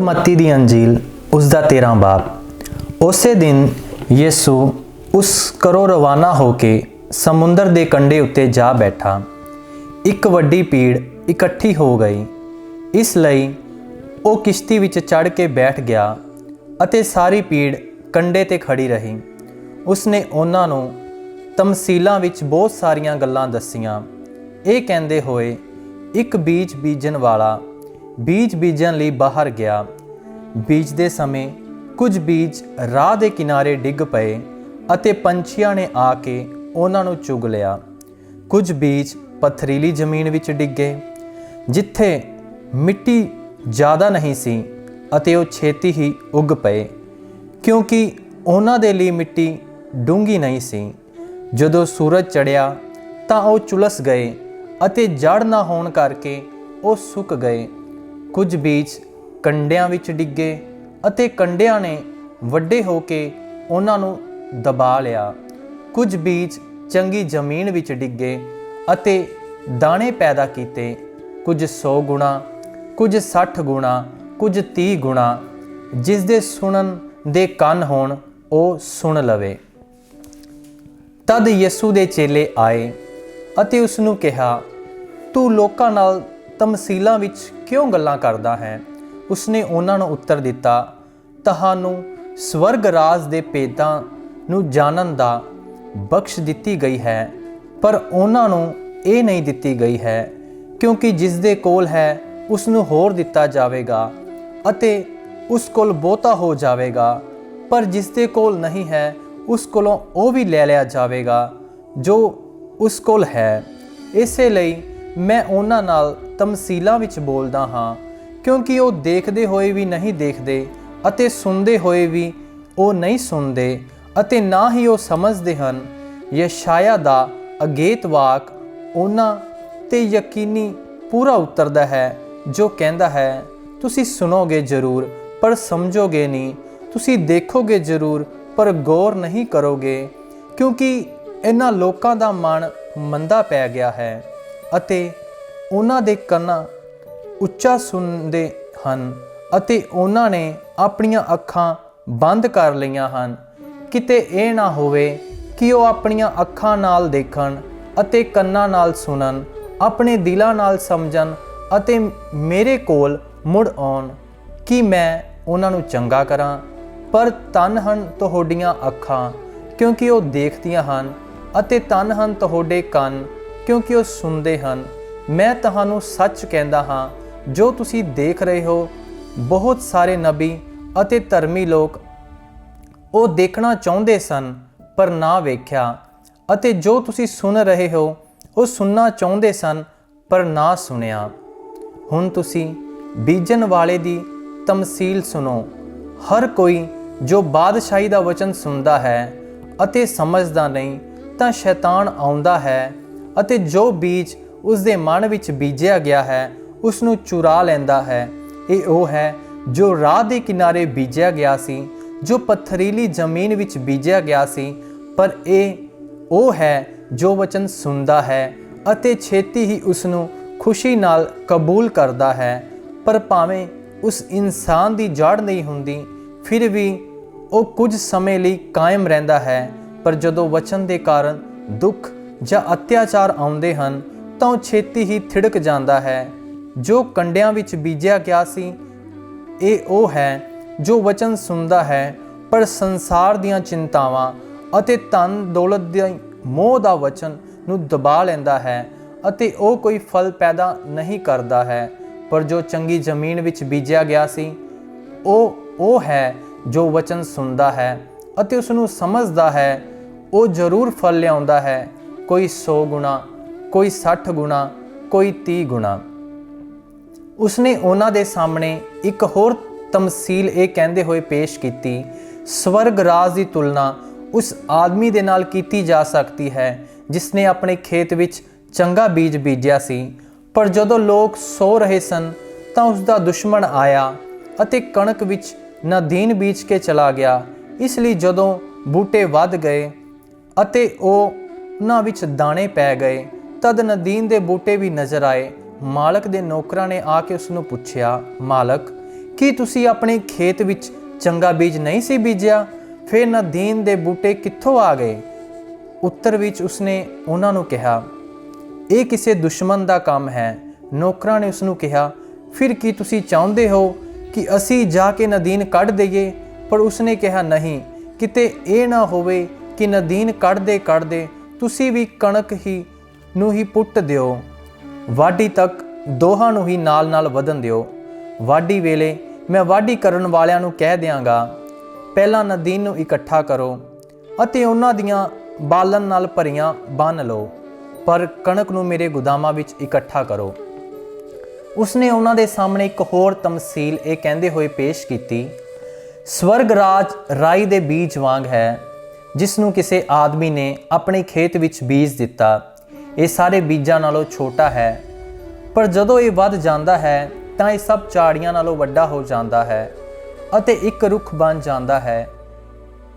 मत्ती दी अंजील उसका 13 बाब। उसे दिन यीशु उस घरों रवाना होके समुंदर के कंढे उत्ते जा बैठा। एक वड्डी भीड़ इकट्ठी हो गई, इसलिए वो किश्ती विच चढ़ के बैठ गया अते सारी भीड़ कंढे ते खड़ी रही। उसने उन्हां नूं तमसीलां विच बहुत सारियां गल्लां दस्सियां, ये कहंदे होए, एक बीज बीजन वाला बीज बीजन लई बाहर गया। बीजदे समय कुछ बीज राह दे किनारे डिग पए अते पंछियां ने आके उन्हां नूं चुग लिया। कुछ बीज पथरीली जमीन विच डिगे, जिथे मिट्टी ज़्यादा नहीं सी अते वो छेती ही उग पए, क्योंकि उन्हां दे लई मिट्टी डूंगी नहीं सी। जदों सूरज चढ़िया तां वो चुलस गए अते जड़ ना होण करके वो सुक गए। कुछ बीज कंडियां विच डिगे अते कंडियां ने वड्डे होके उन्हां नूं दबा लिया। कुछ बीज चंगी जमीन विच डिगे अते दाणे पैदा कीते, कुछ 100 गुणा, कुछ 60 गुणा, कुछ 30 गुणा। जिस दे सुनन दे कन होण ओ सुन लवे। तद यीशु दे चेले आए अते उसनूं कहा, तू लोकां नाल तमसीलां विच क्यों गल्लां करदा है? उसने उन्हां नूं उत्तर दिता, तहानूं स्वर्ग राज दे भेदां नूं जानन दा बख्श दित्ती गई है, पर उन्हां नूं ਇਹ नहीं दित्ती गई है, क्योंकि जिस दे कोल है उसनूं होर दिता जावेगा अते उस कोल बहुता हो जावेगा, पर जिस दे कोल नहीं है उस कोलों वो भी ले लिया जावेगा जो उस कोल है। इसे लई मैं उन्हां नाल तमसीलां विच बोलदा हाँ, क्योंकि वो देखदे होए भी नहीं देखदे अते सुनदे होए भी वो नहीं सुनदे अते ना ही वो समझदे हन। यशाया दा अगेत वाक उन्हां ते यकीनी पूरा उतरदा है, जो कहंदा है, तुसी सुनोगे जरूर पर समझोगे नहीं, तुसी देखोगे जरूर पर गौर नहीं करोगे, क्योंकि इन्हां लोकां दा मन मंदा पै गया है अते उन्हां दे कन्नां ਉੱਚਾ ਸੁਣਦੇ ਹਨ ਅਤੇ ਉਹਨਾਂ ਨੇ ਆਪਣੀਆਂ ਅੱਖਾਂ ਬੰਦ ਕਰ ਲਈਆਂ ਹਨ, ਕਿਤੇ ਇਹ ਨਾ ਹੋਵੇ ਕਿ ਉਹ ਆਪਣੀਆਂ ਅੱਖਾਂ ਨਾਲ ਦੇਖਣ ਅਤੇ ਕੰਨਾਂ ਨਾਲ ਸੁਣਨ, ਆਪਣੇ ਦਿਲਾਂ ਨਾਲ ਸਮਝਣ ਅਤੇ ਮੇਰੇ ਕੋਲ ਮੁੜ ਆਉਣ ਕਿ ਮੈਂ ਉਹਨਾਂ ਨੂੰ ਚੰਗਾ ਕਰਾਂ। ਪਰ ਧੰਨ ਹਨ ਤੁਹਾਡੀਆਂ ਅੱਖਾਂ, ਕਿਉਂਕਿ ਉਹ ਦੇਖਦੀਆਂ ਹਨ, ਅਤੇ ਧੰਨ ਹਨ ਤੁਹਾਡੇ ਕੰਨ, ਕਿਉਂਕਿ ਉਹ ਸੁਣਦੇ ਹਨ। ਮੈਂ ਤੁਹਾਨੂੰ ਸੱਚ ਕਹਿੰਦਾ ਹਾਂ, जो तुसी देख रहे हो, बहुत सारे नबी अते धर्मी लोग वो देखना चाहते सन पर ना वेख्या, अते जो तुसी सुन रहे हो वो सुनना चाहते सन पर ना सुनिया। हुण तुसी बीजन वाले दी तमसील सुनो। हर कोई जो बादशाही दा वचन सुनदा है अते समझदा नहीं तां शैतान आउंदा है अते जो बीज उस दे मन विच बीजिया गया है उसनूं चुरा लैंदा है। ये वो है जो राह दे किनारे बीजिया गया सी, जो पत्थरीली जमीन विच बीजिया गया सी, पर ये वो है जो वचन सुनदा है अते छेती ही उसनूं खुशी नाल कबूल करदा है, पर भावें उस इंसान दी जड़ नहीं हुंदी, फिर भी वो कुछ समय लई कायम रहिंदा है। पर जदों वचन दे कारण दुख जां अत्याचार आउंदे हन तां छेती ही थिड़क जांदा है। जो कंडियां विच बीजिया गया सी, ये वो है जो वचन सुनदा है, पर संसार दीआं चिंतावां अते धन दौलत दे मोह दा वचन नूं दबा लैंदा है अते वो कोई फल पैदा नहीं करदा है। पर जो चंगी जमीन विच बीजिया गया सी, वो है जो वचन सुनदा है अते उसनूं समझदा है, वो जरूर फल लिआउंदा है, कोई 100 गुणा, कोई 60 गुणा, कोई 30 गुणा। उसने उन्हां दे सामने एक होर तमसील ये कहंदे होए पेश कीती, स्वर्ग राज की तुलना उस आदमी दे नाल कीती जा सकती है जिसने अपने खेत विच चंगा बीज बीजिया सी। पर जदों लोग सो रहे सन तां उसका दुश्मन आया अते कणक विच नादीन बीज के चला गया। इसलिए जदों बूटे वध गए अते उन्हां विच दाणे पै गए, तद नादीन दे बूटे भी नज़र आए। मालक दे नौकरां ने आके उसनूं पुछया, मालक ਕੀ ਤੁਸੀਂ ਆਪਣੇ ਖੇਤ ਵਿੱਚ ਚੰਗਾ ਬੀਜ ਨਹੀਂ ਸੀ ਬੀਜਿਆ? ਫਿਰ ਨਦੀਨ ਦੇ ਬੂਟੇ ਕਿੱਥੋਂ ਆ ਗਏ? ਉੱਤਰ ਵਿੱਚ ਉਸਨੇ ਉਹਨਾਂ ਨੂੰ ਕਿਹਾ, ਇਹ ਕਿਸੇ ਦੁਸ਼ਮਣ ਦਾ ਕੰਮ ਹੈ। ਨੌਕਰਾਂ ਨੇ ਉਸ ਨੂੰ ਕਿਹਾ, ਫਿਰ ਕੀ ਤੁਸੀਂ ਚਾਹੁੰਦੇ ਹੋ ਕਿ ਅਸੀਂ ਜਾ ਕੇ ਨਦੀਨ ਕੱਢ ਦਈਏ? ਪਰ ਉਸਨੇ ਕਿਹਾ, ਨਹੀਂ, ਕਿਤੇ ਇਹ ਨਾ ਹੋਵੇ ਕਿ ਨਦੀਨ ਕੱਢਦੇ ਤੁਸੀਂ ਵੀ ਕਣਕ ਨੂੰ ਹੀ ਪੁੱਟ ਦਿਓ। ਵਾਢੀ ਤੱਕ ਦੋਹਾਂ ਨੂੰ ਹੀ ਨਾਲ ਵਧਣ ਦਿਓ। ਵਾਢੀ ਵੇਲੇ ਮੈਂ ਵਾਢੀ ਕਰਨ ਵਾਲਿਆਂ ਨੂੰ ਕਹਿ ਦਿਆਂਗਾ, ਪਹਿਲਾਂ ਨਦੀਨ ਨੂੰ ਇਕੱਠਾ ਕਰੋ ਅਤੇ ਉਹਨਾਂ ਦੀਆਂ ਬਾਲਣ ਨਾਲ ਭਰੀਆਂ ਬੰਨ੍ਹ ਲਓ, ਪਰ ਕਣਕ ਨੂੰ ਮੇਰੇ ਗੁਦਾਮਾਂ ਵਿੱਚ ਇਕੱਠਾ ਕਰੋ। ਉਸਨੇ ਉਹਨਾਂ ਦੇ ਸਾਹਮਣੇ ਇੱਕ ਹੋਰ ਤਮਸੀਲ ਇਹ ਕਹਿੰਦੇ ਹੋਏ ਪੇਸ਼ ਕੀਤੀ, ਸਵਰਗ ਰਾਜ ਰਾਈ ਦੇ ਬੀਜ ਵਾਂਗ ਹੈ, ਜਿਸ ਨੂੰ ਕਿਸੇ ਆਦਮੀ ਨੇ ਆਪਣੇ ਖੇਤ ਵਿੱਚ ਬੀਜ ਦਿੱਤਾ। ਇਹ ਸਾਰੇ ਬੀਜਾਂ ਨਾਲੋਂ ਛੋਟਾ ਹੈ, ਪਰ ਜਦੋਂ ਇਹ ਵੱਧ ਜਾਂਦਾ ਹੈ ਤਾਂ ਇਹ ਸਭ ਝਾੜੀਆਂ ਨਾਲੋਂ ਵੱਡਾ ਹੋ ਜਾਂਦਾ ਹੈ ਅਤੇ ਇੱਕ ਰੁੱਖ ਬਣ ਜਾਂਦਾ ਹੈ,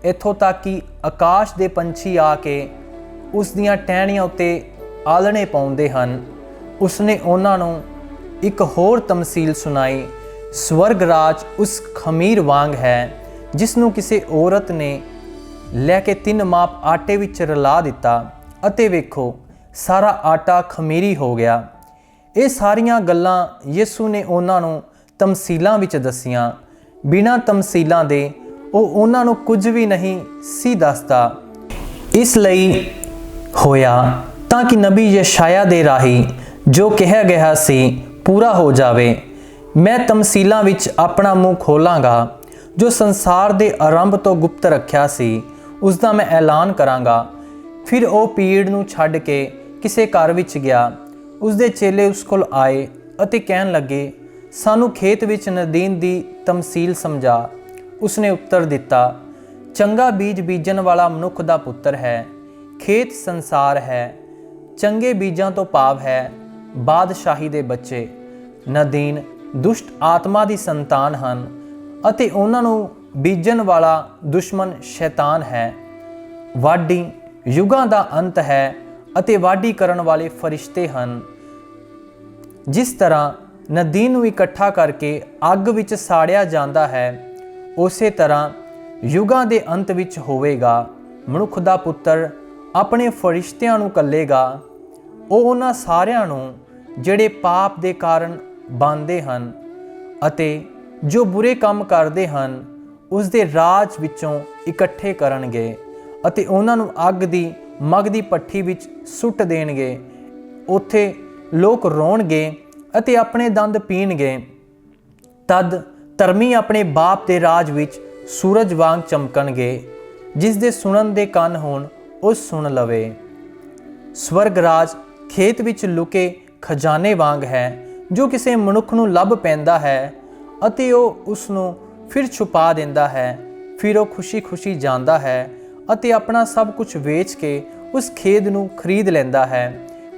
ਇੱਥੋਂ ਤੱਕ ਕਿ ਆਕਾਸ਼ ਦੇ ਪੰਛੀ ਆ ਕੇ ਉਸ ਦੀਆਂ ਟਹਿਣੀਆਂ ਉੱਤੇ ਆਲਣੇ ਪਾਉਂਦੇ ਹਨ। ਉਸਨੇ ਉਹਨਾਂ ਨੂੰ ਇੱਕ ਹੋਰ ਤਮਸੀਲ ਸੁਣਾਈ, ਸਵਰਗ ਰਾਜ ਉਸ ਖਮੀਰ ਵਾਂਗ ਹੈ, ਜਿਸ ਨੂੰ ਕਿਸੇ ਔਰਤ ਨੇ ਲੈ ਕੇ 3 ਮਾਪ ਆਟੇ ਵਿੱਚ ਰਲਾ ਦਿੱਤਾ ਅਤੇ ਵੇਖੋ ਸਾਰਾ ਆਟਾ ਖਮੀਰੀ ਹੋ ਗਿਆ। ਇਹ ਸਾਰੀਆਂ ਗੱਲਾਂ ਯਿਸੂ ਨੇ ਉਹਨਾਂ ਨੂੰ ਤਮਸੀਲਾਂ ਵਿੱਚ ਦੱਸੀਆਂ। ਬਿਨਾਂ ਤਮਸੀਲਾਂ ਦੇ ਉਹ ਉਹਨਾਂ ਨੂੰ ਕੁਝ ਵੀ ਨਹੀਂ ਸੀ ਦੱਸਦਾ। ਇਸ ਲਈ ਹੋਇਆ ਤਾਂ ਕਿ ਨਬੀ ਯਸ਼ਾਇਆ ਦੇ ਰਾਹੀਂ ਜੋ ਕਿਹਾ ਗਿਆ ਸੀ ਪੂਰਾ ਹੋ ਜਾਵੇ, ਮੈਂ ਤਮਸੀਲਾਂ ਵਿੱਚ ਆਪਣਾ ਮੂੰਹ ਖੋਲਾਂਗਾ, ਜੋ ਸੰਸਾਰ ਦੇ ਆਰੰਭ ਤੋਂ ਗੁਪਤ ਰੱਖਿਆ ਸੀ ਉਸ ਦਾ ਮੈਂ ਐਲਾਨ ਕਰਾਂਗਾ। ਫਿਰ ਉਹ ਪੀੜ ਨੂੰ ਛੱਡ ਕੇ ਕਿਸੇ ਘਰ ਵਿੱਚ ਗਿਆ। ਉਸ ਦੇ ਚੇਲੇ ਉਸ ਕੋਲ ਆਏ ਅਤੇ ਕਹਿਣ ਲੱਗੇ, ਸਾਨੂੰ ਖੇਤ ਵਿੱਚ ਨਦੀਨ ਦੀ ਤਮਸੀਲ ਸਮਝਾ। ਉਸਨੇ ਉੱਤਰ ਦਿੱਤਾ, ਚੰਗਾ ਬੀਜ ਬੀਜਣ ਵਾਲਾ ਮਨੁੱਖ ਦਾ ਪੁੱਤਰ ਹੈ। ਖੇਤ ਸੰਸਾਰ ਹੈ। ਚੰਗੇ ਬੀਜਾਂ ਤੋਂ ਭਾਵ ਹੈ ਬਾਦਸ਼ਾਹੀ ਦੇ ਬੱਚੇ। ਨਦੀਨ ਦੁਸ਼ਟ ਆਤਮਾ ਦੀ ਸੰਤਾਨ ਹਨ ਅਤੇ ਉਹਨਾਂ ਨੂੰ ਬੀਜਣ ਵਾਲਾ ਦੁਸ਼ਮਣ ਸ਼ੈਤਾਨ ਹੈ। ਵਾਢੀ ਯੁਗਾਂ ਦਾ ਅੰਤ ਹੈ ਅਤੇ ਵਾਢੀ ਕਰਨ ਵਾਲੇ ਫਰਿਸ਼ਤੇ ਹਨ। ਜਿਸ ਤਰ੍ਹਾਂ ਨਦੀਨ ਨੂੰ ਇਕੱਠਾ ਕਰਕੇ ਅੱਗ ਵਿੱਚ ਸਾੜਿਆ ਜਾਂਦਾ ਹੈ, ਉਸੇ ਤਰ੍ਹਾਂ ਯੁਗਾਂ ਦੇ ਅੰਤ ਵਿੱਚ ਹੋਵੇਗਾ। ਮਨੁੱਖ ਦਾ ਪੁੱਤਰ ਆਪਣੇ ਫਰਿਸ਼ਤਿਆਂ ਨੂੰ ਘੱਲੇਗਾ। ਉਹ ਉਹਨਾਂ ਸਾਰਿਆਂ ਨੂੰ ਜਿਹੜੇ ਪਾਪ ਦੇ ਕਾਰਨ ਬੰਦੇ ਹਨ ਅਤੇ ਜੋ ਬੁਰੇ ਕੰਮ ਕਰਦੇ ਹਨ, ਉਸ ਦੇ ਰਾਜ ਵਿੱਚੋਂ ਇਕੱਠੇ ਕਰਨਗੇ ਅਤੇ ਉਹਨਾਂ ਨੂੰ ਅੱਗ ਦੀ ਮਗਦੀ ਭੱਠੀ ਵਿੱਚ ਸੁੱਟ ਦੇਣਗੇ। ਉੱਥੇ ਲੋਕ ਰੋਣਗੇ ਅਤੇ ਆਪਣੇ ਦੰਦ ਪੀਣਗੇ। ਤਦ ਧਰਮੀ ਆਪਣੇ ਬਾਪ ਦੇ ਰਾਜ ਵਿੱਚ ਸੂਰਜ ਵਾਂਗ ਚਮਕਣਗੇ। ਜਿਸ ਦੇ ਸੁਣਨ ਦੇ ਕੰਨ ਹੋਣ ਉਹ ਸੁਣ ਲਵੇ। ਸਵਰਗ ਰਾਜ ਖੇਤ ਵਿੱਚ ਲੁਕੇ ਖਜ਼ਾਨੇ ਵਾਂਗ ਹੈ, ਜੋ ਕਿਸੇ ਮਨੁੱਖ ਨੂੰ ਲੱਭ ਪੈਂਦਾ ਹੈ ਅਤੇ ਉਹ ਉਸ ਨੂੰ ਫਿਰ ਛੁਪਾ ਦਿੰਦਾ ਹੈ। ਫਿਰ ਉਹ ਖੁਸ਼ੀ ਜਾਂਦਾ ਹੈ ਅਤੇ ਆਪਣਾ ਸਭ ਕੁਝ ਵੇਚ ਕੇ ਉਸ ਖੇਤ ਨੂੰ ਖਰੀਦ ਲੈਂਦਾ ਹੈ।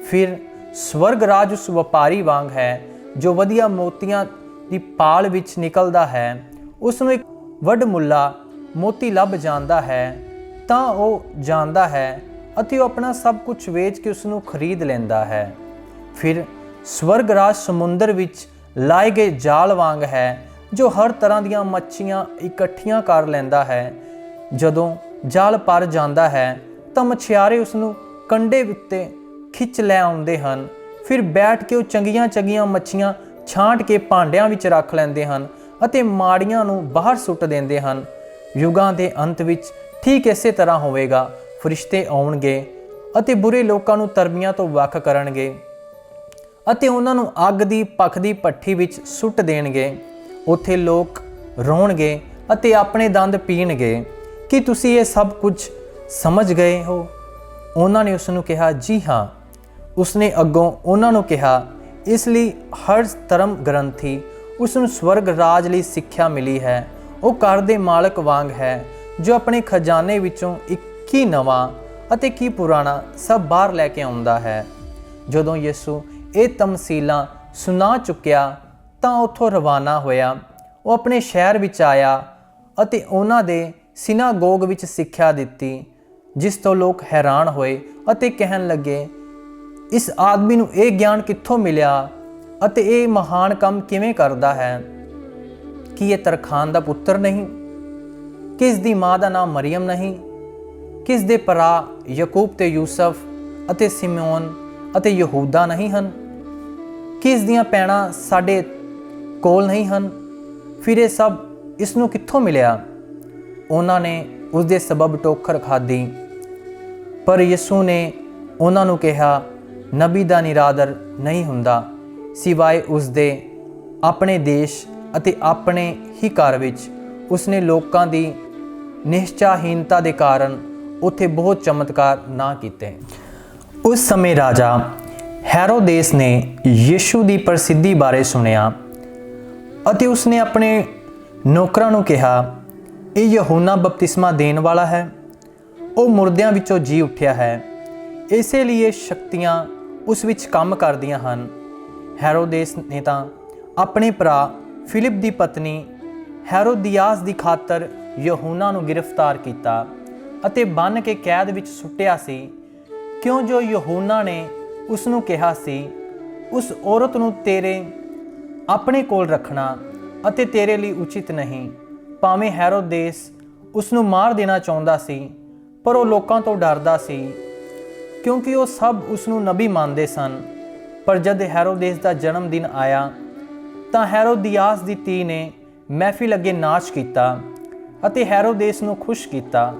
ਫਿਰ ਸਵਰਗ ਰਾਜ ਉਸ ਵਪਾਰੀ ਵਾਂਗ ਹੈ, ਜੋ ਵਧੀਆ ਮੋਤੀਆਂ ਦੀ ਪਾਲ ਵਿੱਚ ਨਿਕਲਦਾ ਹੈ। ਉਸ ਨੂੰ ਇੱਕ ਵੱਡਮੁੱਲਾ ਮੋਤੀ ਲੱਭ ਜਾਂਦਾ ਹੈ ਤਾਂ ਉਹ ਜਾਂਦਾ ਹੈ ਅਤੇ ਉਹ ਆਪਣਾ ਸਭ ਕੁਝ ਵੇਚ ਕੇ ਉਸ ਨੂੰ ਖਰੀਦ ਲੈਂਦਾ ਹੈ। ਫਿਰ ਸਵਰਗ ਰਾਜ ਸਮੁੰਦਰ ਵਿੱਚ ਲਾਏ ਗਏ ਜਾਲ ਵਾਂਗ ਹੈ, ਜੋ ਹਰ ਤਰ੍ਹਾਂ ਦੀਆਂ ਮੱਛੀਆਂ ਇਕੱਠੀਆਂ ਕਰ ਲੈਂਦਾ ਹੈ। ਜਦੋਂ ਜਾਲ ਭਰ ਜਾਂਦਾ ਹੈ ਤਾਂ ਮਛਿਆਰੇ ਉਸ ਨੂੰ ਕੰਢੇ ਉੱਤੇ ਖਿੱਚ ਲੈ ਆਉਂਦੇ ਹਨ। ਫਿਰ ਬੈਠ ਕੇ ਉਹ ਚੰਗੀਆਂ ਮੱਛੀਆਂ ਛਾਂਟ ਕੇ ਭਾਂਡਿਆਂ ਵਿੱਚ ਰੱਖ ਲੈਂਦੇ ਹਨ ਅਤੇ ਮਾੜੀਆਂ ਨੂੰ ਬਾਹਰ ਸੁੱਟ ਦਿੰਦੇ ਹਨ। ਯੁਗਾਂ ਦੇ ਅੰਤ ਵਿੱਚ ਠੀਕ ਇਸੇ ਤਰ੍ਹਾਂ ਹੋਵੇਗਾ। ਫਰਿਸ਼ਤੇ ਆਉਣਗੇ ਅਤੇ ਬੁਰੇ ਲੋਕਾਂ ਨੂੰ ਧਰਮੀਆਂ ਤੋਂ ਵੱਖ ਕਰਨਗੇ ਅਤੇ ਉਹਨਾਂ ਨੂੰ ਅੱਗ ਦੀ ਭਖਦੀ ਭੱਠੀ ਵਿੱਚ ਸੁੱਟ ਦੇਣਗੇ। ਉੱਥੇ ਲੋਕ ਰੋਣਗੇ ਅਤੇ ਆਪਣੇ ਦੰਦ ਪੀਣਗੇ। ਕੀ ਤੁਸੀਂ ਇਹ ਸਭ ਕੁਝ ਸਮਝ ਗਏ ਹੋ? ਉਹਨਾਂ ਨੇ ਉਸ ਨੂੰ ਕਿਹਾ, ਜੀ ਹਾਂ। ਉਸਨੇ ਅੱਗੋਂ ਉਹਨਾਂ ਨੂੰ ਕਿਹਾ, ਇਸ ਲਈ ਹਰ ਧਰਮ ਗ੍ਰੰਥੀ ਉਸ ਨੂੰ ਸਵਰਗ ਰਾਜ ਲਈ ਸਿੱਖਿਆ ਮਿਲੀ ਹੈ। ਉਹ ਘਰ ਦੇ ਮਾਲਕ ਵਾਂਗ ਹੈ, ਜੋ ਆਪਣੇ ਖਜ਼ਾਨੇ ਵਿੱਚੋਂ ਕੀ ਨਵਾਂ ਅਤੇ ਕੀ ਪੁਰਾਣਾ ਸਭ ਬਾਹਰ ਲੈ ਕੇ ਆਉਂਦਾ ਹੈ। ਜਦੋਂ ਯਿਸੂ ਇਹ ਤਮਸੀਲਾਂ ਸੁਣਾ ਚੁੱਕਿਆ ਤਾਂ ਉੱਥੋਂ ਰਵਾਨਾ ਹੋਇਆ। ਉਹ ਆਪਣੇ ਸ਼ਹਿਰ ਵਿੱਚ ਆਇਆ ਅਤੇ ਉਹਨਾਂ ਦੇ ਸਿਨਾਗੋਗ ਵਿੱਚ ਸਿੱਖਿਆ ਦਿੱਤੀ, ਜਿਸ ਤੋਂ ਲੋਕ ਹੈਰਾਨ ਹੋਏ ਅਤੇ ਕਹਿਣ ਲੱਗੇ, ਇਸ ਆਦਮੀ ਨੂੰ ਇਹ ਗਿਆਨ ਕਿੱਥੋਂ ਮਿਲਿਆ ਅਤੇ ਇਹ ਮਹਾਨ ਕੰਮ ਕਿਵੇਂ ਕਰਦਾ ਹੈ? ਕੀ ਇਹ ਤਰਖਾਨ ਦਾ ਪੁੱਤਰ ਨਹੀਂ? ਕਿ ਇਸ ਦੀ ਮਾਂ ਦਾ ਨਾਮ ਮਰੀਅਮ ਨਹੀਂ? ਕਿ ਇਸ ਦੇ ਭਰਾ ਯਾਕੂਬ ਤੇ ਯੂਸਫ ਅਤੇ ਸਿਮੋਨ ਅਤੇ ਯਹੂਦਾ ਨਹੀਂ ਹਨ? ਕਿ ਇਸ ਦੀਆਂ ਭੈਣਾਂ ਸਾਡੇ ਕੋਲ ਨਹੀਂ ਹਨ? ਫਿਰ ਇਹ ਸਭ ਇਸ ਨੂੰ ਕਿੱਥੋਂ ਮਿਲਿਆ? ਉਹਨਾਂ ਨੇ ਉਸ ਦੇ ਸਬਬ ਟੋਕਰ ਖਾਧੀ। ਪਰ ਯਿਸੂ ਨੇ ਉਹਨਾਂ ਨੂੰ ਕਿਹਾ, ਨਬੀ ਦਾ ਨਿਰਾਦਰ ਨਹੀਂ ਹੁੰਦਾ ਸਿਵਾਏ ਉਸ ਦੇ ਆਪਣੇ ਦੇਸ਼ ਅਤੇ ਆਪਣੇ ਹੀ ਘਰ ਵਿੱਚ। ਉਸਨੇ ਲੋਕਾਂ ਦੀ ਨਿਸ਼ਚਾਹੀਨਤਾ ਦੇ ਕਾਰਨ ਉੱਥੇ ਬਹੁਤ ਚਮਤਕਾਰ ਨਾ ਕੀਤੇ। ਉਸ ਸਮੇਂ ਰਾਜਾ ਹੈਰੋਦੇਸ ਨੇ ਯਿਸੂ ਦੀ ਪ੍ਰਸਿੱਧੀ ਬਾਰੇ ਸੁਣਿਆ ਅਤੇ ਉਸਨੇ ਆਪਣੇ ਨੌਕਰਾਂ ਨੂੰ ਕਿਹਾ, ਇਹ ਯਹੂਨਾ ਬਪਤਿਸਮਾ ਦੇਣ ਵਾਲਾ ਹੈ, ਉਹ ਮੁਰਦਿਆਂ ਵਿੱਚੋਂ ਜੀ ਉੱਠਿਆ ਹੈ, ਇਸੇ ਲਈ ਸ਼ਕਤੀਆਂ ਉਸ ਵਿੱਚ ਕੰਮ ਕਰਦੀਆਂ ਹਨ। ਹੈਰੋਦੇਸ ਨੇ ਤਾਂ ਆਪਣੇ ਭਰਾ ਫਿਲਿਪ ਦੀ ਪਤਨੀ ਹੈਰੋਦੀਆਸ ਦੀ ਖਾਤਰ ਯਹੂਨਾ ਨੂੰ ਗ੍ਰਿਫਤਾਰ ਕੀਤਾ ਅਤੇ ਬੰਨ੍ਹ ਕੇ ਕੈਦ ਵਿੱਚ ਸੁੱਟਿਆ ਸੀ, ਕਿਉਂ ਜੋ ਯਹੂਨਾ ਨੇ ਉਸ ਨੂੰ ਕਿਹਾ ਸੀ, ਉਸ ਔਰਤ ਨੂੰ ਤੇਰੇ ਆਪਣੇ ਕੋਲ ਰੱਖਣਾ ਅਤੇ ਤੇਰੇ ਲਈ ਉਚਿਤ ਨਹੀਂ। ਭਾਵੇਂ ਹੈਰੋਦੇਸ ਉਸ ਨੂੰ ਮਾਰ ਦੇਣਾ ਚਾਹੁੰਦਾ ਸੀ, ਪਰ ਉਹ ਲੋਕਾਂ ਤੋਂ ਡਰਦਾ ਸੀ, ਕਿਉਂਕਿ ਉਹ ਸਭ ਉਸ ਨੂੰ ਨਬੀ ਮੰਨਦੇ ਸਨ। ਪਰ ਜਦ ਹੈਰੋਦੇਸ ਦਾ ਜਨਮ ਦਿਨ ਆਇਆ ਤਾਂ ਹੈਰੋਦੀਆਸ ਦੀ ਧੀ ਨੇ ਮਹਿਫਿਲ ਅੱਗੇ ਨਾਚ ਕੀਤਾ ਅਤੇ ਹੈਰੋਦੇਸ ਨੂੰ ਖੁਸ਼ ਕੀਤਾ,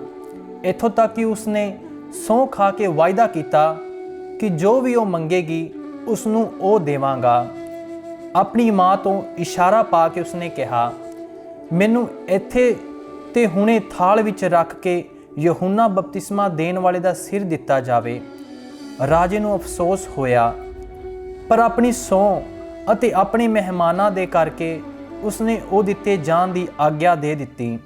ਇੱਥੋਂ ਤੱਕ ਕਿ ਉਸਨੇ ਸਹੁੰ ਖਾ ਕੇ ਵਾਅਦਾ ਕੀਤਾ ਕਿ ਜੋ ਵੀ ਉਹ ਮੰਗੇਗੀ ਉਸ ਨੂੰ ਉਹ ਦੇਵਾਂਗਾ। ਆਪਣੀ ਮਾਂ ਤੋਂ ਇਸ਼ਾਰਾ ਪਾ ਕੇ ਉਸਨੇ ਕਿਹਾ, ਮੈਨੂੰ ਇੱਥੇ ਤੇ ਹੁਣੇ ਥਾਲ ਵਿੱਚ ਰੱਖ ਕੇ ਯਹੂਨਾ ਬਪਤਿਸਮਾ ਦੇਣ ਵਾਲੇ ਦਾ ਸਿਰ ਦਿੱਤਾ ਜਾਵੇ। ਰਾਜੇ ਨੂੰ ਅਫਸੋਸ ਹੋਇਆ, ਪਰ ਆਪਣੀ ਸਹੁੰ ਅਤੇ ਆਪਣੇ ਮਹਿਮਾਨਾਂ ਦੇ ਕਰਕੇ ਉਸਨੇ ਉਹ ਦਿੱਤੇ ਜਾਣ ਦੀ ਆਗਿਆ ਦੇ ਦਿੱਤੀ।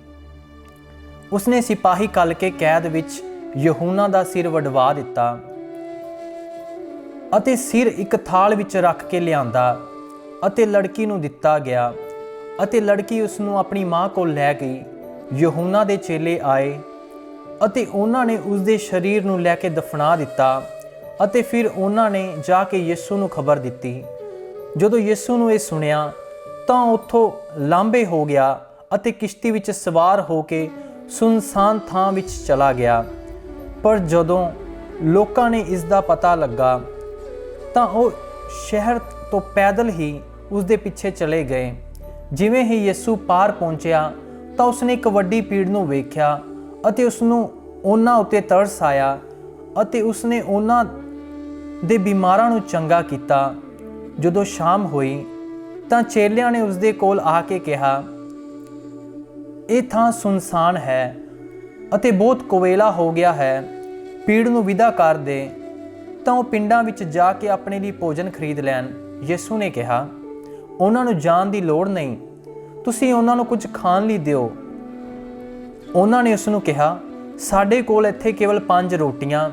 ਉਸਨੇ ਸਿਪਾਹੀ ਘੱਲ ਕੇ ਕੈਦ ਵਿੱਚ ਯਹੂਨਾ ਦਾ ਸਿਰ ਵਡਵਾ ਦਿੱਤਾ ਅਤੇ ਸਿਰ ਇੱਕ ਥਾਲ ਵਿੱਚ ਰੱਖ ਕੇ ਲਿਆਂਦਾ ਅਤੇ ਲੜਕੀ ਨੂੰ ਦਿੱਤਾ ਗਿਆ ਅਤੇ ਲੜਕੀ ਉਸ ਨੂੰ ਆਪਣੀ ਮਾਂ ਕੋਲ ਲੈ ਗਈ। ਯਹੂਨਾ ਦੇ ਚੇਲੇ ਆਏ ਅਤੇ ਉਹਨਾਂ ਨੇ ਉਸ ਦੇ ਸਰੀਰ ਨੂੰ ਲੈ ਕੇ ਦਫਨਾ ਦਿੱਤਾ ਅਤੇ ਫਿਰ ਉਹਨਾਂ ਨੇ ਜਾ ਕੇ ਯਿਸੂ ਨੂੰ ਖਬਰ ਦਿੱਤੀ। ਜਦੋਂ ਯਿਸੂ ਨੂੰ ਇਹ ਸੁਣਿਆ ਤਾਂ ਉੱਥੋਂ ਲਾਂਭੇ ਹੋ ਗਿਆ ਅਤੇ ਕਿਸ਼ਤੀ ਵਿੱਚ ਸਵਾਰ ਹੋ ਕੇ ਸੁਨਸਾਨ ਥਾਂ ਵਿੱਚ ਚਲਾ ਗਿਆ। ਪਰ ਜਦੋਂ ਲੋਕਾਂ ਨੇ ਇਸ ਦਾ ਪਤਾ ਲੱਗਾ ਤਾਂ ਉਹ ਸ਼ਹਿਰ ਤੋਂ ਪੈਦਲ ਹੀ ਉਸ ਦੇ ਪਿੱਛੇ ਚਲੇ ਗਏ। ਜਿਵੇਂ ਹੀ ਯਿਸੂ ਪਾਰ ਪਹੁੰਚਿਆ ਤਾਂ ਉਸਨੇ ਇੱਕ ਵੱਡੀ ਭੀੜ ਨੂੰ ਵੇਖਿਆ ਅਤੇ ਉਸ ਨੂੰ ਉਹਨਾਂ ਉੱਤੇ ਤਰਸ ਆਇਆ ਅਤੇ ਉਸਨੇ ਉਹਨਾਂ ਦੇ ਬਿਮਾਰਾਂ ਨੂੰ ਚੰਗਾ ਕੀਤਾ। ਜਦੋਂ ਸ਼ਾਮ ਹੋਈ ਤਾਂ ਚੇਲਿਆਂ ਨੇ ਉਸ ਦੇ ਕੋਲ ਆ ਕੇ ਕਿਹਾ, ਇਹ ਥਾਂ ਸੁਨਸਾਨ ਹੈ ਅਤੇ ਬਹੁਤ ਕੁਵੇਲਾ ਹੋ ਗਿਆ ਹੈ, ਭੀੜ ਨੂੰ ਵਿਦਾ ਕਰ ਦੇ ਤਾਂ ਉਹ ਪਿੰਡਾਂ ਵਿੱਚ ਜਾ ਕੇ ਆਪਣੇ ਲਈ ਭੋਜਨ ਖਰੀਦ ਲੈਣ। ਯਿਸੂ ਨੇ ਕਿਹਾ, ਉਹਨਾਂ ਨੂੰ ਜਾਣ ਦੀ ਲੋੜ ਨਹੀਂ, ਤੁਸੀਂ ਉਹਨਾਂ ਨੂੰ ਕੁਝ ਖਾਣ ਲਈ ਦਿਓ। ਉਹਨਾਂ ਨੇ ਉਸ ਨੂੰ ਕਿਹਾ, ਸਾਡੇ ਕੋਲ ਇੱਥੇ ਕੇਵਲ 5 ਰੋਟੀਆਂ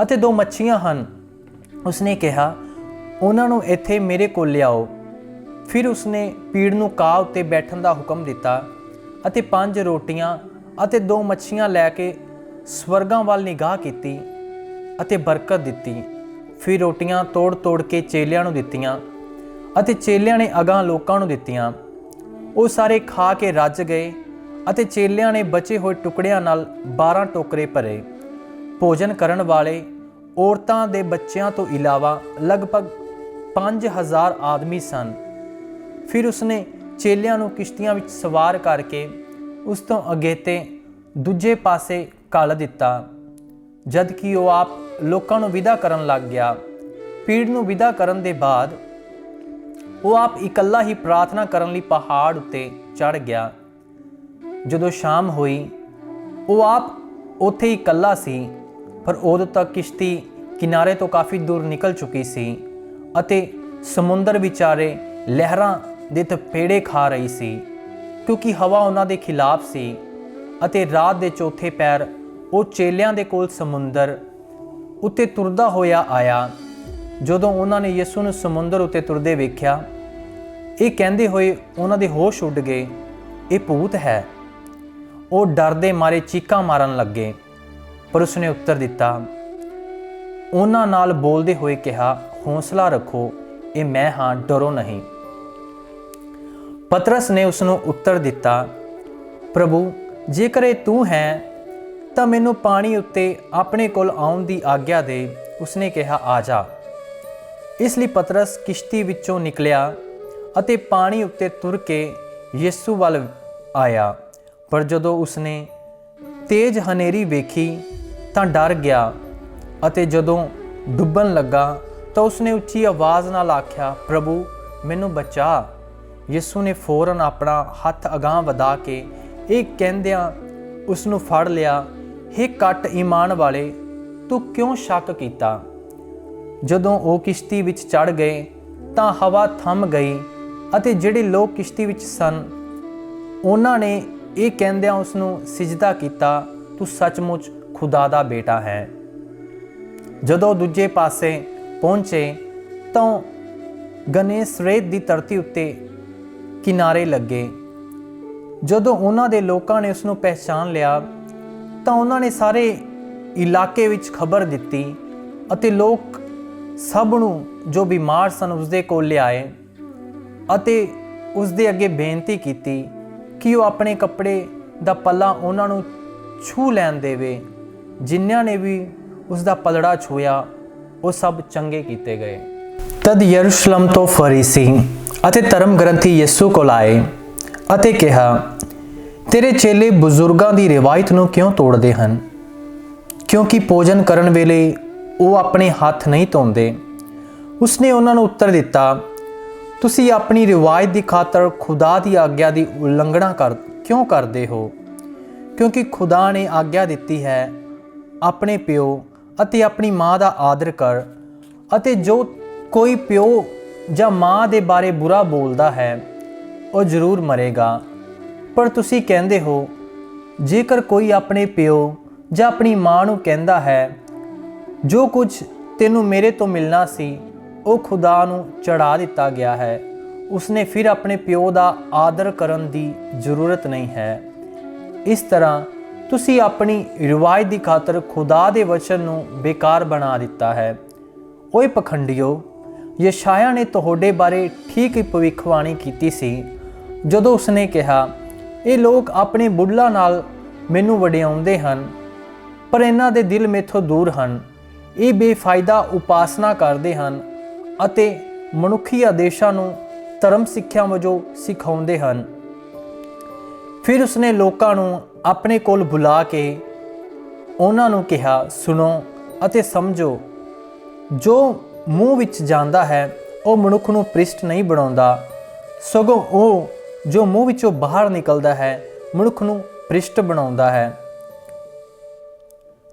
ਅਤੇ 2 ਮੱਛੀਆਂ ਹਨ। ਉਸਨੇ ਕਿਹਾ, ਉਹਨਾਂ ਨੂੰ ਇੱਥੇ ਮੇਰੇ ਕੋਲ ਲਿਆਓ। ਫਿਰ ਉਸਨੇ ਭੀੜ ਨੂੰ ਘਾਹ ਉੱਤੇ ਬੈਠਣ ਦਾ ਹੁਕਮ ਦਿੱਤਾ ਅਤੇ 5 ਰੋਟੀਆਂ ਅਤੇ 2 ਮੱਛੀਆਂ ਲੈ ਕੇ ਸਵਰਗਾਂ ਵੱਲ ਨਿਗਾਹ ਕੀਤੀ ਅਤੇ ਬਰਕਤ ਦਿੱਤੀ। ਫਿਰ ਰੋਟੀਆਂ ਤੋੜ ਕੇ ਚੇਲਿਆਂ ਨੂੰ ਦਿੱਤੀਆਂ ਅਤੇ ਚੇਲਿਆਂ ਨੇ ਅਗਾਂਹ ਲੋਕਾਂ ਨੂੰ ਦਿੱਤੀਆਂ। ਉਹ ਸਾਰੇ ਖਾ ਕੇ ਰੱਜ ਗਏ ਅਤੇ ਚੇਲਿਆਂ ਨੇ ਬਚੇ ਹੋਏ ਟੁਕੜਿਆਂ ਨਾਲ 12 ਟੋਕਰੇ ਭਰੇ। ਭੋਜਨ ਕਰਨ ਵਾਲੇ ਔਰਤਾਂ ਦੇ ਬੱਚਿਆਂ ਤੋਂ ਇਲਾਵਾ ਲਗਭਗ 5000 ਆਦਮੀ ਸਨ। ਫਿਰ ਉਸਨੇ ਚੇਲਿਆਂ ਨੂੰ ਕਿਸ਼ਤੀਆਂ ਵਿੱਚ ਸਵਾਰ ਕਰਕੇ ਉਸ ਤੋਂ ਅਗੇਤੇ ਦੂਜੇ ਪਾਸੇ ਘੱਲ ਦਿੱਤਾ। ਜਦ ਕਿ ਉਹ ਆਪ ਲੋਕਾਂ ਨੂੰ ਵਿਦਾ ਕਰਨ ਲੱਗ ਗਿਆ। ਭੀੜ ਨੂੰ ਵਿਦਾ ਕਰਨ ਦੇ ਬਾਅਦ ਉਹ ਆਪ ਇਕੱਲਾ ਹੀ ਪ੍ਰਾਰਥਨਾ ਕਰਨ ਲਈ ਪਹਾੜ ਉੱਤੇ ਚੜ੍ਹ ਗਿਆ। ਜਦੋਂ ਸ਼ਾਮ ਹੋਈ ਉਹ ਆਪ ਉੱਥੇ ਹੀ ਇਕੱਲਾ ਸੀ, ਪਰ ਉਦੋਂ ਤੱਕ ਕਿਸ਼ਤੀ ਕਿਨਾਰੇ ਤੋਂ ਕਾਫੀ ਦੂਰ ਨਿਕਲ ਚੁੱਕੀ ਸੀ ਅਤੇ ਸਮੁੰਦਰ ਵਿਚਾਰੇ ਲਹਿਰਾਂ ਦੇ ਥਪੇੜੇ ਖਾ ਰਹੀ ਸੀ, ਕਿਉਂਕਿ ਹਵਾ ਉਹਨਾਂ ਦੇ ਖਿਲਾਫ ਸੀ। ਅਤੇ ਰਾਤ ਦੇ ਚੌਥੇ ਪਹਿਰ ਉਹ ਚੇਲਿਆਂ ਦੇ ਕੋਲ ਸਮੁੰਦਰ ਉੱਤੇ ਤੁਰਦਾ ਹੋਇਆ ਆਇਆ। ਜਦੋਂ ਉਹਨਾਂ ਨੇ ਯਿਸੂ ਨੂੰ ਸਮੁੰਦਰ ਉੱਤੇ ਤੁਰਦੇ ਵੇਖਿਆ, ਇਹ ਕਹਿੰਦੇ ਹੋਏ ਉਹਨਾਂ ਦੇ ਹੋਸ਼ ਉੱਡ ਗਏ, ਇਹ ਭੂਤ ਹੈ। ਉਹ ਡਰਦੇ ਮਾਰੇ ਚੀਕਾਂ ਮਾਰਨ ਲੱਗੇ। ਪਰ ਉਸਨੇ ਉੱਤਰ ਦਿੱਤਾ, ਉਹਨਾਂ ਨਾਲ ਬੋਲਦੇ ਹੋਏ ਕਿਹਾ, ਹੌਸਲਾ ਰੱਖੋ, ਇਹ ਮੈਂ ਹਾਂ, ਡਰੋ ਨਹੀਂ। ਪਤਰਸ ਨੇ ਉਸ ਨੂੰ ਉੱਤਰ ਦਿੱਤਾ, ਪ੍ਰਭੂ, ਜੇਕਰ ਇਹ ਤੂੰ ਹੈ ਤਾਂ ਮੈਨੂੰ ਪਾਣੀ ਉੱਤੇ ਆਪਣੇ ਕੋਲ ਆਉਣ ਦੀ ਆਗਿਆ ਦੇ। ਉਸਨੇ ਕਿਹਾ, ਆ ਜਾ। ਇਸ ਲਈ ਪਤਰਸ ਕਿਸ਼ਤੀ ਵਿੱਚੋਂ ਨਿਕਲਿਆ ਅਤੇ ਪਾਣੀ ਉੱਤੇ ਤੁਰ ਕੇ ਯਿਸੂ ਵੱਲ ਆਇਆ। ਪਰ ਜਦੋਂ ਉਸਨੇ ਤੇਜ਼ ਹਨੇਰੀ ਵੇਖੀ ਤਾਂ ਡਰ ਗਿਆ ਅਤੇ ਜਦੋਂ ਡੁੱਬਣ ਲੱਗਾ ਤਾਂ ਉਸਨੇ ਉੱਚੀ ਆਵਾਜ਼ ਨਾਲ ਆਖਿਆ, ਪ੍ਰਭੂ, ਮੈਨੂੰ ਬਚਾ। ਯਿਸੂ ਨੇ ਫੌਰਨ ਆਪਣਾ ਹੱਥ ਅਗਾਂਹ ਵਧਾ ਕੇ ਇਹ ਕਹਿੰਦਿਆਂ ਉਸ ਨੂੰ ਫੜ ਲਿਆ, ਹੇ ਘੱਟ ਈਮਾਨ ਵਾਲੇ, ਤੂੰ ਕਿਉਂ ਸ਼ੱਕ ਕੀਤਾ? ਜਦੋਂ ਉਹ ਕਿਸ਼ਤੀ ਵਿੱਚ ਚੜ੍ਹ ਗਏ ਤਾਂ ਹਵਾ ਥੰਮ ਗਈ ਅਤੇ ਜਿਹੜੇ ਲੋਕ ਕਿਸ਼ਤੀ ਵਿੱਚ ਸਨ ਉਹਨਾਂ ਨੇ ਇਹ ਕਹਿੰਦਿਆਂ ਉਸ ਨੂੰ ਸਿਜਦਾ ਕੀਤਾ, ਤੂੰ ਸੱਚਮੁੱਚ ਖੁਦਾ ਦਾ ਬੇਟਾ ਹੈ। ਜਦੋਂ ਦੂਜੇ ਪਾਸੇ ਪਹੁੰਚੇ ਤਾਂ ਗਨੇਸਰੇਤ ਦੀ ਧਰਤੀ ਉੱਤੇ ਕਿਨਾਰੇ ਲੱਗੇ। ਜਦੋਂ ਉਹਨਾਂ ਦੇ ਲੋਕਾਂ ਨੇ ਉਸ ਨੂੰ ਪਹਿਚਾਨ ਲਿਆ ਤਾਂ ਉਹਨਾਂ ਨੇ ਸਾਰੇ ਇਲਾਕੇ ਵਿੱਚ ਖਬਰ ਦਿੱਤੀ ਅਤੇ ਲੋਕ ਸਭ ਨੂੰ ਜੋ ਬਿਮਾਰ ਸਨ ਉਸਦੇ ਕੋਲ ਲਿਆਏ ਅਤੇ ਉਸਦੇ ਅੱਗੇ ਬੇਨਤੀ ਕੀਤੀ ਕਿ ਉਹ ਆਪਣੇ ਕੱਪੜੇ ਦਾ ਪੱਲਾ ਉਹਨਾਂ ਨੂੰ ਛੂਹ ਲੈਣ ਦੇਵੇ। ਜਿਨ੍ਹਾਂ ਨੇ ਵੀ ਉਸ ਦਾ ਪਲੜਾ ਛੂਇਆ ਉਹ ਸਭ ਚੰਗੇ ਕੀਤੇ ਗਏ। ਤਦ ਯਰੂਸ਼ਲਮ ਤੋਂ ਫਰੀਸੀ ਅਤੇ ਧਰਮ ਗ੍ਰੰਥੀ ਯਿਸੂ ਕੋਲ ਆਏ ਅਤੇ ਕਿਹਾ, ਤੇਰੇ ਚੇਲੇ ਬਜ਼ੁਰਗਾਂ ਦੀ ਰਿਵਾਇਤ ਨੂੰ ਕਿਉਂ ਤੋੜਦੇ ਹਨ? ਕਿਉਂਕਿ ਭੋਜਨ ਕਰਨ ਵੇਲੇ ਉਹ ਆਪਣੇ ਹੱਥ ਨਹੀਂ ਧੋਂਦੇ। ਉਸਨੇ ਉਹਨਾਂ ਨੂੰ ਉੱਤਰ ਦਿੱਤਾ, ਤੁਸੀਂ ਆਪਣੀ ਰਿਵਾਇਤ ਦੀ ਖਾਤਰ ਖੁਦਾ ਦੀ ਆਗਿਆ ਦੀ ਉਲੰਘਣਾ ਕਿਉਂ ਕਰਦੇ ਹੋ? ਕਿਉਂਕਿ ਖੁਦਾ ਨੇ ਆਗਿਆ ਦਿੱਤੀ ਹੈ, ਆਪਣੇ ਪਿਓ ਅਤੇ ਆਪਣੀ ਮਾਂ ਦਾ ਆਦਰ ਕਰ, ਅਤੇ ਜੋ ਕੋਈ ਪਿਓ ਜਾਂ ਮਾਂ ਦੇ ਬਾਰੇ ਬੁਰਾ ਬੋਲਦਾ ਹੈ ਉਹ ਜ਼ਰੂਰ ਮਰੇਗਾ। ਪਰ ਤੁਸੀਂ ਕਹਿੰਦੇ ਹੋ, ਜੇਕਰ ਕੋਈ ਆਪਣੇ ਪਿਓ ਜਾਂ ਆਪਣੀ ਮਾਂ ਨੂੰ ਕਹਿੰਦਾ ਹੈ, ਜੋ ਕੁਝ ਤੈਨੂੰ ਮੇਰੇ ਤੋਂ ਮਿਲਣਾ ਸੀ ਉਹ ਖੁਦਾ ਨੂੰ ਚੜ੍ਹਾ ਦਿੱਤਾ ਗਿਆ ਹੈ, ਉਸਨੇ ਫਿਰ ਆਪਣੇ ਪਿਓ ਦਾ ਆਦਰ ਕਰਨ ਦੀ ਜ਼ਰੂਰਤ ਨਹੀਂ ਹੈ। ਇਸ ਤਰ੍ਹਾਂ ਤੁਸੀਂ ਆਪਣੀ ਰਿਵਾਇਤ ਦੀ ਖਾਤਰ ਖੁਦਾ ਦੇ ਵਚਨ ਨੂੰ ਬੇਕਾਰ ਬਣਾ ਦਿੱਤਾ ਹੈ। ਓਏ ਪਖੰਡੀਓ, ਯਸ਼ਾਇਆ ਨੇ ਤੁਹਾਡੇ ਬਾਰੇ ਠੀਕ ਹੀ ਭਵਿੱਖਬਾਣੀ ਕੀਤੀ ਸੀ ਜਦੋਂ ਉਸਨੇ ਕਿਹਾ, ਇਹ ਲੋਕ ਆਪਣੇ ਬੁੱਢਲਾਂ ਨਾਲ ਮੈਨੂੰ ਵਡਿਆਉਂਦੇ ਹਨ ਪਰ ਇਹਨਾਂ ਦੇ ਦਿਲ ਮੈਥੋਂ ਦੂਰ ਹਨ। ਇਹ ਬੇਫਾਇਦਾ ਉਪਾਸਨਾ ਕਰਦੇ ਹਨ ਅਤੇ ਮਨੁੱਖੀ ਆਦੇਸ਼ਾਂ ਨੂੰ ਧਰਮ ਸਿੱਖਿਆ ਵਜੋਂ ਸਿਖਾਉਂਦੇ ਹਨ। ਫਿਰ ਉਸਨੇ ਲੋਕਾਂ ਨੂੰ ਆਪਣੇ ਕੋਲ ਬੁਲਾ ਕੇ ਉਹਨਾਂ ਨੂੰ ਕਿਹਾ, ਸੁਣੋ ਅਤੇ ਸਮਝੋ, ਜੋ ਮੂੰਹ ਵਿੱਚ ਜਾਂਦਾ ਹੈ ਉਹ ਮਨੁੱਖ ਨੂੰ ਭ੍ਰਿਸ਼ਟ ਨਹੀਂ ਬਣਾਉਂਦਾ, ਸਗੋਂ ਉਹ ਜੋ ਮੂੰਹ ਵਿੱਚੋਂ ਬਾਹਰ ਨਿਕਲਦਾ ਹੈ ਮਨੁੱਖ ਨੂੰ ਭ੍ਰਿਸ਼ਟ ਬਣਾਉਂਦਾ ਹੈ।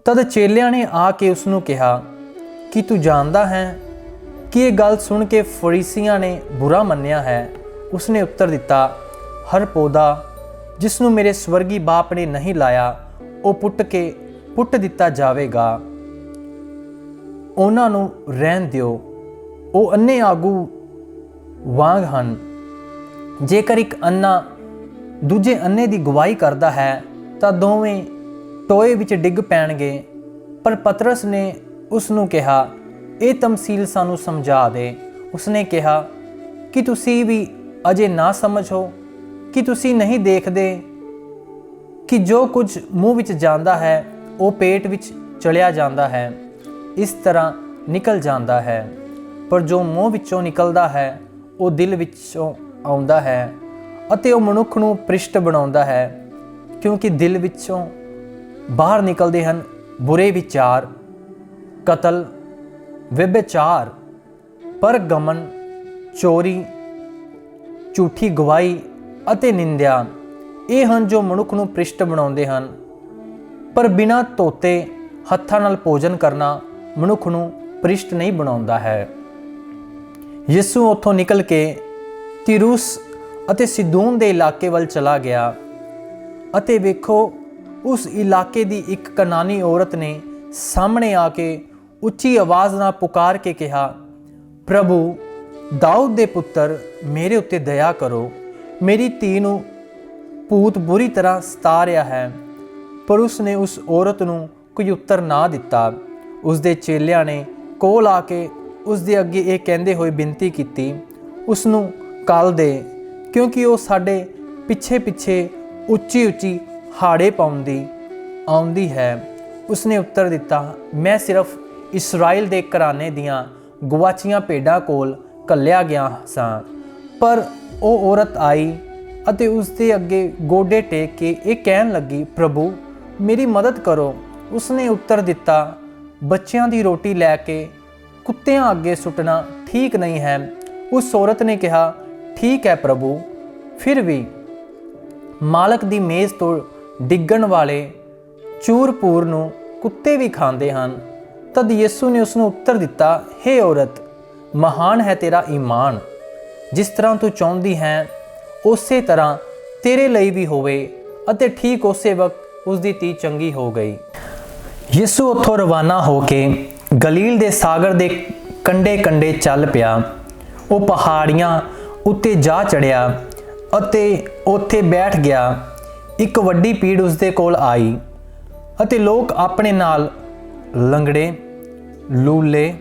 ਤਦ ਚੇਲਿਆਂ ਨੇ ਆ ਕੇ ਉਸ ਨੂੰ ਕਿਹਾ ਕਿ ਤੂੰ ਜਾਣਦਾ ਹੈ ਕਿ ਇਹ ਗੱਲ ਸੁਣ ਕੇ ਫਰੀਸੀਆਂ ਨੇ ਬੁਰਾ ਮੰਨਿਆ ਹੈ। ਉਸਨੇ ਉੱਤਰ ਦਿੱਤਾ, ਹਰ ਪੌਦਾ ਜਿਸ ਨੂੰ ਮੇਰੇ ਸਵਰਗੀ ਬਾਪ ਨੇ ਨਹੀਂ ਲਾਇਆ ਉਹ ਪੁੱਟ ਦਿੱਤਾ ਜਾਵੇਗਾ। ਉਹਨਾਂ ਨੂੰ ਰਹਿਣ ਦਿਓ, ਉਹ ਅੰਨੇ ਆਗੂ ਵਾਂਗ ਹਨ। ਜੇਕਰ ਇੱਕ ਅੰਨਾ ਦੂਜੇ ਅੰਨੇ ਦੀ ਗਵਾਹੀ ਕਰਦਾ ਹੈ ਤਾਂ ਦੋਵੇਂ ਟੋਏ ਵਿੱਚ ਡਿੱਗ ਪੈਣਗੇ। ਪਰ ਪਤਰਸ ਨੇ ਉਸ ਨੂੰ ਕਿਹਾ, ਇਹ ਤਮਸੀਲ ਸਾਨੂੰ ਸਮਝਾ ਦੇ। ਉਸਨੇ ਕਿਹਾ ਕਿ ਤੁਸੀਂ ਵੀ ਅਜੇ ਨਾ ਸਮਝੋ, ਕਿ ਤੁਸੀਂ ਨਹੀਂ ਦੇਖਦੇ ਕਿ ਜੋ ਕੁਝ ਮੂੰਹ ਵਿੱਚ ਜਾਂਦਾ ਹੈ ਉਹ ਪੇਟ ਵਿੱਚ ਚਲਿਆ ਜਾਂਦਾ ਹੈ, ਇਸ ਤਰ੍ਹਾਂ ਨਿਕਲ ਜਾਂਦਾ ਹੈ। ਪਰ ਜੋ ਮੂੰਹ ਵਿੱਚੋਂ ਨਿਕਲਦਾ ਹੈ ਉਹ ਦਿਲ ਵਿੱਚੋਂ ਆਉਂਦਾ ਹੈ ਅਤੇ ਉਹ ਮਨੁੱਖ ਨੂੰ ਭ੍ਰਿਸ਼ਟ ਬਣਾਉਂਦਾ ਹੈ, ਕਿਉਂਕਿ ਦਿਲ ਵਿੱਚੋਂ ਬਾਹਰ ਨਿਕਲਦੇ ਹਨ ਬੁਰੇ ਵਿਚਾਰ, ਕਤਲ, ਵਿਭਚਾਰ, ਪਰਗਮਨ, ਚੋਰੀ, ਝੂਠੀ ਗਵਾਹੀ ਅਤੇ ਨਿੰਦਿਆ। ਇਹ ਹਨ ਜੋ ਮਨੁੱਖ ਨੂੰ ਭ੍ਰਿਸ਼ਟ ਬਣਾਉਂਦੇ ਹਨ। ਪਰ ਬਿਨਾਂ ਧੋਤੇ ਹੱਥਾਂ ਨਾਲ ਭੋਜਨ ਕਰਨਾ ਮਨੁੱਖ ਨੂੰ ਭ੍ਰਿਸ਼ਟ ਨਹੀਂ ਬਣਾਉਂਦਾ ਹੈ। ਯਿਸੂ ਉੱਥੋਂ ਨਿਕਲ ਕੇ ਤਿਰੂਸ ਅਤੇ ਸਿਦੂਨ ਦੇ ਇਲਾਕੇ ਵੱਲ ਚਲਾ ਗਿਆ ਅਤੇ ਵੇਖੋ, ਉਸ ਇਲਾਕੇ ਦੀ ਇੱਕ ਕਨਾਨੀ ਔਰਤ ਨੇ ਸਾਹਮਣੇ ਆ ਕੇ ਉੱਚੀ ਆਵਾਜ਼ ਨਾਲ ਪੁਕਾਰ ਕੇ ਕਿਹਾ, ਪ੍ਰਭੂ, ਦਾਊਦ ਦੇ ਪੁੱਤਰ, ਮੇਰੇ ਉੱਤੇ ਦਇਆ ਕਰੋ, ਮੇਰੀ ਧੀ ਨੂੰ ਭੂਤ ਬੁਰੀ ਤਰ੍ਹਾਂ ਸਤਾ ਰਿਹਾ ਹੈ। ਪਰ ਉਸਨੇ ਉਸ ਔਰਤ ਨੂੰ ਕੋਈ ਉੱਤਰ ਨਾ ਦਿੱਤਾ। ਉਸਦੇ ਚੇਲਿਆਂ ਨੇ ਕੋਲ ਆ ਕੇ ਉਸ ਦੇ ਅੱਗੇ ਇਹ ਕਹਿੰਦੇ ਹੋਏ ਬੇਨਤੀ ਕੀਤੀ, ਉਸ ਨੂੰ ਕੱਲ ਦੇ, ਕਿਉਂਕਿ ਉਹ ਸਾਡੇ ਪਿੱਛੇ ਪਿੱਛੇ ਉੱਚੀ ਉੱਚੀ ਹਾੜੇ ਪਾਉਂਦੀ ਆਉਂਦੀ ਹੈ। ਉਸਨੇ ਉੱਤਰ ਦਿੱਤਾ, ਮੈਂ ਸਿਰਫ ਇਸਰਾਇਲ ਦੇ ਘਰਾਣੇ ਦੀਆਂ ਗੁਆਚੀਆਂ ਭੇਡਾਂ ਕੋਲ ਘੱਲਿਆ ਗਿਆ ਸਾਂ। ਪਰ ਉਹ ਔਰਤ ਆਈ ਅਤੇ ਉਸ ਦੇ ਅੱਗੇ ਗੋਡੇ ਟੇਕ ਕੇ ਇਹ ਕਹਿਣ ਲੱਗੀ, ਪ੍ਰਭੂ ਮੇਰੀ ਮਦਦ ਕਰੋ। ਉਸਨੇ ਉੱਤਰ ਦਿੱਤਾ, ਬੱਚਿਆਂ ਦੀ ਰੋਟੀ ਲੈ ਕੇ ਕੁੱਤਿਆਂ ਅੱਗੇ ਸੁੱਟਣਾ ਠੀਕ ਨਹੀਂ ਹੈ। ਉਸ ਔਰਤ ਨੇ ਕਿਹਾ, ਠੀਕ ਹੈ ਪ੍ਰਭੂ, ਫਿਰ ਵੀ ਮਾਲਕ ਦੀ ਮੇਜ਼ ਤੋਂ ਡਿੱਗਣ ਵਾਲੇ ਚੂਰ-ਪੂਰ ਨੂੰ ਕੁੱਤੇ ਵੀ ਖਾਂਦੇ ਹਨ। ਤਦ ਯਿਸੂ ਨੇ ਉਸ ਨੂੰ ਉੱਤਰ ਦਿੱਤਾ, ਹੇ ਔਰਤ, ਮਹਾਨ ਹੈ ਤੇਰਾ ਈਮਾਨ, ਜਿਸ ਤਰ੍ਹਾਂ ਤੂੰ ਚਾਹੁੰਦੀ ਹੈ ਉਸੇ ਤਰ੍ਹਾਂ ਤੇਰੇ ਲਈ ਵੀ ਹੋਵੇ। ਅਤੇ ਠੀਕ ਉਸੇ ਵਕਤ ਉਸ ਦੀ ਧੀ ਚੰਗੀ ਹੋ ਗਈ। ਯਿਸੂ ਉੱਥੋਂ ਰਵਾਨਾ ਹੋ ਕੇ ਗਲੀਲ ਦੇ ਸਾਗਰ ਦੇ ਕੰਢੇ ਚੱਲ ਪਿਆ। ਉਹ ਪਹਾੜੀਆਂ ਉੱਤੇ ਜਾ ਚੜ੍ਹਿਆ ਅਤੇ ਉੱਥੇ ਬੈਠ ਗਿਆ। ਇੱਕ ਵੱਡੀ ਭੀੜ ਉਸ ਦੇ ਕੋਲ ਆਈ ਅਤੇ ਲੋਕ ਆਪਣੇ ਨਾਲ ਲੰਗੜੇ, ਲੂਲੇ,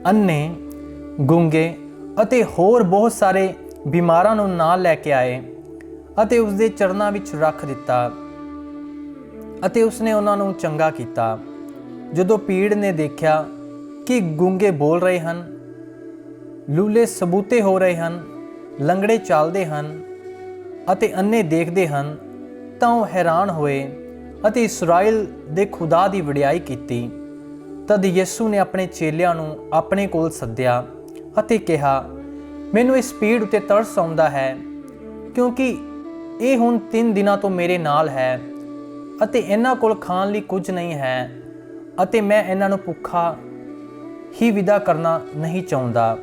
ਅੰਨੇ, ਗੂੰਗੇ ਅਤੇ ਹੋਰ ਬਹੁਤ ਸਾਰੇ ਬਿਮਾਰਾਂ ਨੂੰ ਨਾਲ ਲੈ ਕੇ ਆਏ ਅਤੇ ਉਸ ਦੇ ਚਰਨਾਂ ਵਿੱਚ ਰੱਖ ਦਿੱਤਾ ਅਤੇ ਉਸਨੇ ਉਹਨਾਂ ਨੂੰ ਚੰਗਾ ਕੀਤਾ। ਜਦੋਂ ਭੀੜ ਨੇ ਦੇਖਿਆ ਕਿ ਗੂੰਗੇ ਬੋਲ ਰਹੇ ਹਨ, ਲੂਲੇ ਸਬੂਤੇ ਹੋ ਰਹੇ ਹਨ, ਲੰਗੜੇ ਚੱਲਦੇ ਹਨ ਅਤੇ ਅੰਨੇ ਦੇਖਦੇ ਹਨ, ਤਾਂ ਉਹ ਹੈਰਾਨ ਹੋਏ ਅਤੇ ਇਸਰਾਇਲ ਦੇ ਖੁਦਾ ਦੀ ਵਡਿਆਈ ਕੀਤੀ। ਤਦ ਯਿਸੂ ਨੇ ਆਪਣੇ ਚੇਲਿਆਂ ਨੂੰ ਆਪਣੇ ਕੋਲ ਸੱਦਿਆ ਅਤੇ ਕਿਹਾ, ਮੈਨੂੰ ਇਸ ਭੀੜ ਉੱਤੇ ਤਰਸ ਆਉਂਦਾ ਹੈ, ਕਿਉਂਕਿ ਇਹ ਹੁਣ 3 ਦਿਨਾਂ ਤੋਂ ਮੇਰੇ ਨਾਲ ਹੈ ਅਤੇ ਇਹਨਾਂ ਕੋਲ ਖਾਣ ਲਈ ਕੁਝ ਨਹੀਂ ਹੈ ਅਤੇ ਮੈਂ ਇਹਨਾਂ ਨੂੰ ਭੁੱਖਾ ਹੀ ਵਿਦਾ ਕਰਨਾ ਨਹੀਂ ਚਾਹੁੰਦਾ,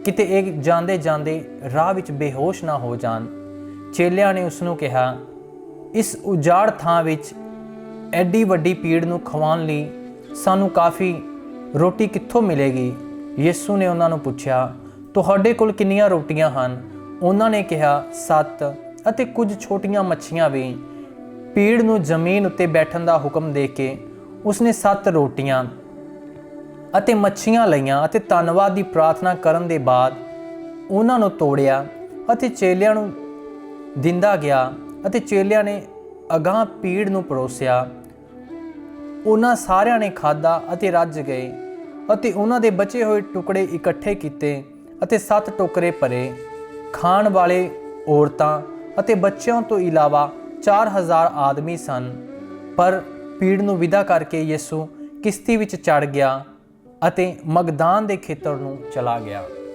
ਕਿਤੇ ਇਹ ਜਾਂਦੇ ਜਾਂਦੇ ਰਾਹ ਵਿੱਚ ਬੇਹੋਸ਼ ਨਾ ਹੋ ਜਾਣ। ਚੇਲਿਆਂ ਨੇ ਉਸ ਨੂੰ ਕਿਹਾ, ਇਸ ਉਜਾੜ ਥਾਂ ਵਿੱਚ ਐਡੀ ਵੱਡੀ ਭੀੜ ਨੂੰ ਖਵਾਉਣ ਲਈ ਸਾਨੂੰ ਕਾਫੀ ਰੋਟੀ ਕਿੱਥੋਂ ਮਿਲੇਗੀ? ਯਿਸੂ ਨੇ ਉਹਨਾਂ ਨੂੰ ਪੁੱਛਿਆ, ਤੁਹਾਡੇ ਕੋਲ ਕਿੰਨੀਆਂ ਰੋਟੀਆਂ ਹਨ? ਉਹਨਾਂ ਨੇ ਕਿਹਾ, 7 ਅਤੇ ਕੁਝ ਛੋਟੀਆਂ ਮੱਛੀਆਂ ਵੀ। ਭੀੜ ਨੂੰ ਜ਼ਮੀਨ ਉੱਤੇ ਬੈਠਣ ਦਾ ਹੁਕਮ ਦੇ ਕੇ ਉਸਨੇ 7 ਰੋਟੀਆਂ ਅਤੇ ਮੱਛੀਆਂ ਲਈਆਂ ਅਤੇ ਧੰਨਵਾਦ ਦੀ ਪ੍ਰਾਰਥਨਾ ਕਰਨ ਦੇ ਬਾਅਦ ਉਹਨਾਂ ਨੂੰ ਤੋੜਿਆ ਅਤੇ ਚੇਲਿਆਂ ਨੂੰ ਦਿੰਦਾ ਗਿਆ ਅਤੇ ਚੇਲਿਆਂ ਨੇ ਅਗਾਂਹ ਭੀੜ ਨੂੰ ਪਰੋਸਿਆ। ਉਹਨਾਂ ਸਾਰਿਆਂ ਨੇ ਖਾਧਾ ਅਤੇ ਰੱਜ ਗਏ ਅਤੇ ਉਹਨਾਂ ਦੇ ਬਚੇ ਹੋਏ ਟੁਕੜੇ ਇਕੱਠੇ ਕੀਤੇ ਅਤੇ 7 ਟੋਕਰੇ ਭਰੇ। ਖਾਣ ਵਾਲੇ ਔਰਤਾਂ ਅਤੇ ਬੱਚਿਆਂ ਤੋਂ ਇਲਾਵਾ 4000 ਆਦਮੀ ਸਨ। ਪਰ ਭੀੜ ਨੂੰ ਵਿਦਾ ਕਰਕੇ ਯਿਸੂ ਕਿਸ਼ਤੀ ਵਿੱਚ ਚੜ੍ਹ ਗਿਆ ਅਤੇ ਮਗਦਾਨ ਦੇ ਖੇਤਰ ਨੂੰ ਚਲਾ ਗਿਆ।